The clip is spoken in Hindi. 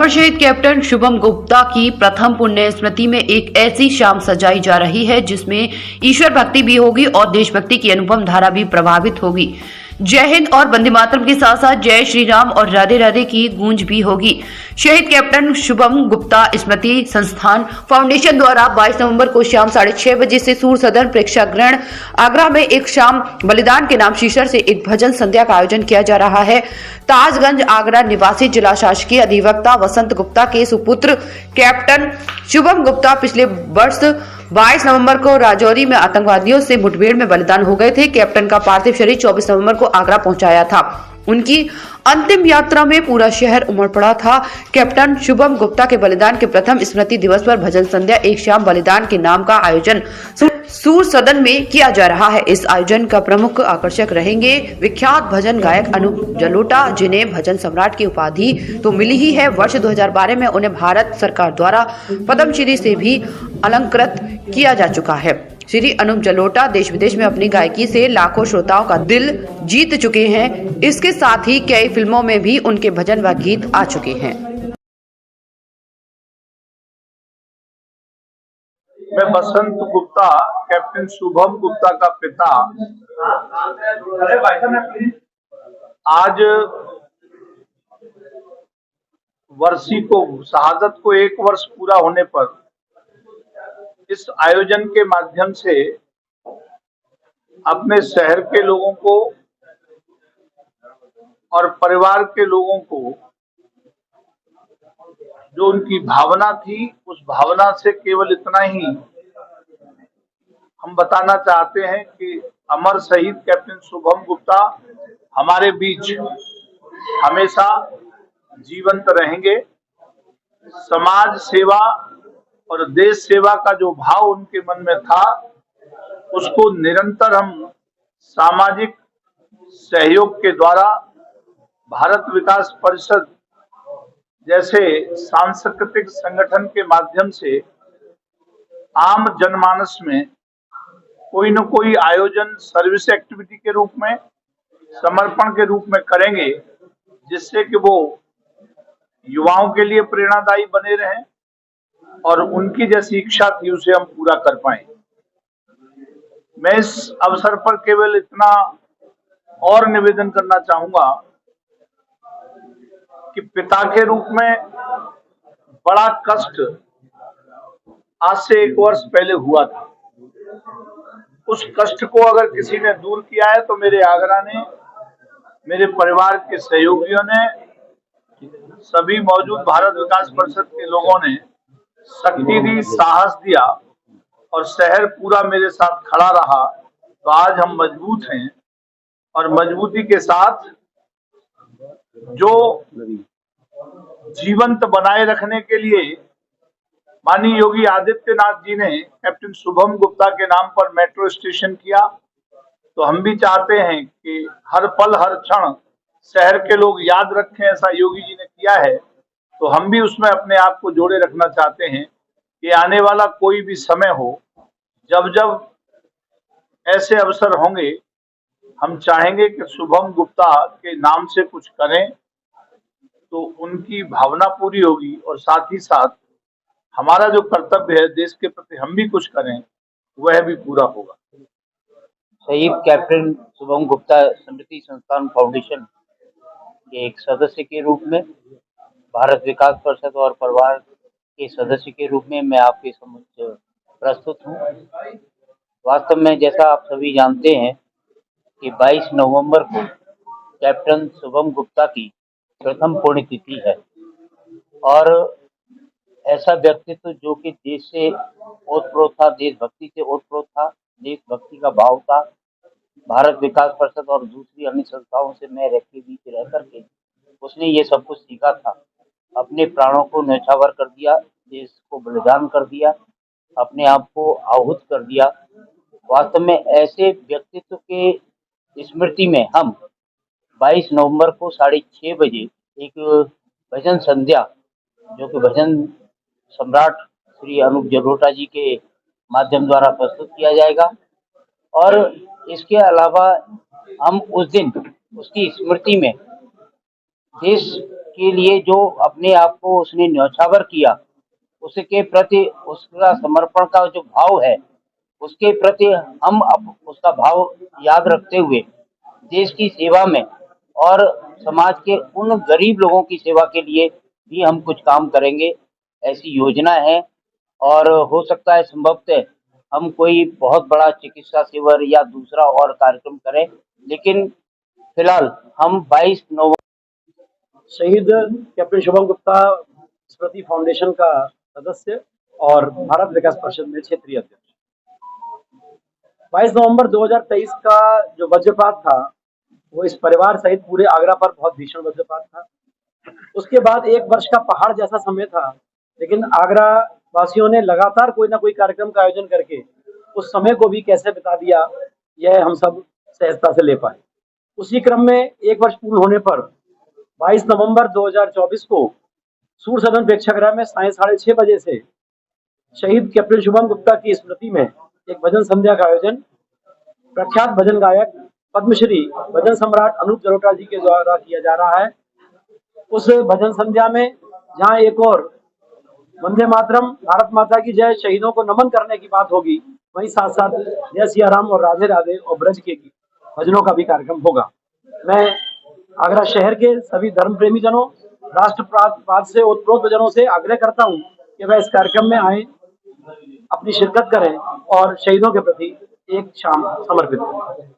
अमर शहीद कैप्टन शुभम गुप्ता की प्रथम पुण्य स्मृति में एक ऐसी शाम सजाई जा रही है जिसमें ईश्वर भक्ति भी होगी और देशभक्ति की अनुपम धारा भी प्रभावित होगी। जय हिंद और वंदे मातरम के साथ साथ जय श्री राम और राधे राधे की गूंज भी होगी। शहीद कैप्टन शुभम गुप्ता स्मृति संस्थान फाउंडेशन द्वारा 22 नवंबर को शाम 6:30 बजे से सूर्य सदन प्रेक्षागृह आगरा में एक शाम बलिदान के नाम शीर्षक से एक भजन संध्या का आयोजन किया जा रहा है। ताजगंज आगरा निवासी जिला शासकीय अधिवक्ता वसंत गुप्ता के सुपुत्र कैप्टन शुभम गुप्ता पिछले वर्ष 22 नवंबर को राजौरी में आतंकवादियों से मुठभेड़ में बलिदान हो गए थे। कैप्टन का पार्थिव शरीर 24 नवंबर को आगरा पहुंचाया था। उनकी अंतिम यात्रा में पूरा शहर उमड़ पड़ा था। कैप्टन शुभम गुप्ता के बलिदान के प्रथम स्मृति दिवस पर भजन संध्या एक शाम बलिदान के नाम का आयोजन सूर्य सदन में किया जा रहा है। इस आयोजन का प्रमुख आकर्षक रहेंगे विख्यात भजन गायक अनूप जलोटा, जिन्हें भजन सम्राट की उपाधि तो मिली ही है। वर्ष 2012 में उन्हें भारत सरकार द्वारा पद्मश्री से भी अलंकृत किया जा चुका है। श्री अनूप जलोटा देश विदेश में अपनी गायकी से लाखों श्रोताओं का दिल जीत चुके हैं। इसके साथ ही कई फिल्मों में भी उनके भजन व गीत आ चुके हैं। मैं वसंत गुप्ता, कैप्टन शुभम गुप्ता का पिता, आज वर्षी को शहादत को 1 वर्ष पूरा होने पर इस आयोजन के माध्यम से अपने शहर के लोगों को और परिवार के लोगों को जो उनकी भावना थी, उस भावना से केवल इतना ही हम बताना चाहते हैं कि अमर शहीद कैप्टन शुभम गुप्ता हमारे बीच हमेशा जीवंत रहेंगे। समाज सेवा और देश सेवा का जो भाव उनके मन में था, उसको निरंतर हम सामाजिक सहयोग के द्वारा भारत विकास परिषद जैसे सांस्कृतिक संगठन के माध्यम से आम जनमानस में कोई न कोई आयोजन सर्विस एक्टिविटी के रूप में, समर्पण के रूप में करेंगे, जिससे कि वो युवाओं के लिए प्रेरणादायी बने रहें और उनकी जैसी इच्छा थी उसे हम पूरा कर पाए। मैं इस अवसर पर केवल इतना और निवेदन करना चाहूंगा कि पिता के रूप में बड़ा कष्ट आज से 1 वर्ष पहले हुआ था। उस कष्ट को अगर किसी ने दूर किया है तो मेरे आगरा ने, मेरे परिवार के सहयोगियों ने, सभी मौजूद भारत विकास परिषद के लोगों ने शक्ति दी, साहस दिया और शहर पूरा मेरे साथ खड़ा रहा। तो आज हम मजबूत हैं और मजबूती के साथ जो जीवंत बनाए रखने के लिए माननीय योगी आदित्यनाथ जी ने कैप्टन शुभम गुप्ता के नाम पर मेट्रो स्टेशन किया, तो हम भी चाहते हैं कि हर पल हर क्षण शहर के लोग याद रखें, ऐसा योगी जी ने किया है। तो हम भी उसमें अपने आप को जोड़े रखना चाहते हैं कि आने वाला कोई भी समय हो, जब जब ऐसे अवसर होंगे, हम चाहेंगे कि शुभम गुप्ता के नाम से कुछ करें तो उनकी भावना पूरी होगी और साथ ही साथ हमारा जो कर्तव्य है देश के प्रति हम भी कुछ करें, वह भी पूरा होगा। शहीद कैप्टन शुभम गुप्ता स्मृति संस्थान फाउंडेशन के एक सदस्य के रूप में, भारत विकास परिषद और परिवार के सदस्य के रूप में मैं आपके समक्ष प्रस्तुत हूँ। वास्तव में जैसा आप सभी जानते हैं कि 22 नवंबर को कैप्टन शुभम गुप्ता की प्रथम पुण्यतिथि है और ऐसा व्यक्तित्व जो कि देश से ओतप्रोत था, देशभक्ति से ओतप्रोत था, देशभक्ति का भाव था। भारत विकास परिषद और दूसरी अन्य संस्थाओं से मैं के बीच रह करके उसने ये सब कुछ सीखा था। अपने प्राणों को न्यौछावर कर दिया, देश को बलिदान कर दिया, अपने आप को आहूत कर दिया। वास्तव में ऐसे व्यक्तित्व के स्मृति में हम 22 नवंबर को 6:30 बजे एक भजन संध्या, जो कि भजन सम्राट श्री अनूप जलोटा जी के माध्यम द्वारा प्रस्तुत किया जाएगा और इसके अलावा हम उस दिन उसकी स्मृति में देश के लिए जो अपने आप को उसने न्यौछावर किया, उसके प्रति उसका समर्पण का जो भाव है, उसके प्रति हम उसका भाव याद रखते हुए देश की सेवा में और समाज के उन गरीब लोगों की सेवा के लिए भी हम कुछ काम करेंगे, ऐसी योजना है। और हो सकता है संभवतः हम कोई बहुत बड़ा चिकित्सा शिविर या दूसरा और कार्यक्रम करें, लेकिन फिलहाल हम 22 नवंबर शहीद कैप्टन शुभम गुप्ता स्मृति फाउंडेशन का सदस्य और भारत विकास परिषद में क्षेत्रीय अध्यक्ष। 22 नवंबर 2023 का जो वज्रपात था वो इस परिवार सहित पूरे आगरा पर बहुत भीषण वज्रपात था। उसके बाद एक वर्ष का पहाड़ जैसा समय था, लेकिन आगरा वासियों ने लगातार कोई ना कोई कार्यक्रम का आयोजन करके उस समय को भी कैसे बिता दिया, यह हम सब सहजता से ले पाए। उसी क्रम में एक वर्ष पूर्ण होने पर 22 नवंबर 2024 को सूर सदन प्रेक्षागृह में साय 6:30 बजे से शहीद कैप्टन शुभम गुप्ता की स्मृति में एक भजन संध्या का आयोजन प्रख्यात भजन गायक पद्मश्री भजन सम्राट अनूप जलोटा जी के द्वारा किया जा रहा है। उस भजन संध्या में जहां एक और वंदे मातरम, भारत माता की जय, शहीदों को नमन करने की बात होगी, वहीं साथ साथ जय सिया राम और राधे राधे और ब्रज के भजनों का भी कार्यक्रम होगा। मैं आगरा शहर के सभी धर्म प्रेमी जनों, राष्ट्रवाद से ओतप्रोत जनों से आग्रह करता हूं कि वह इस कार्यक्रम में आए, अपनी शिरकत करें और शहीदों के प्रति एक शाम समर्पित करें।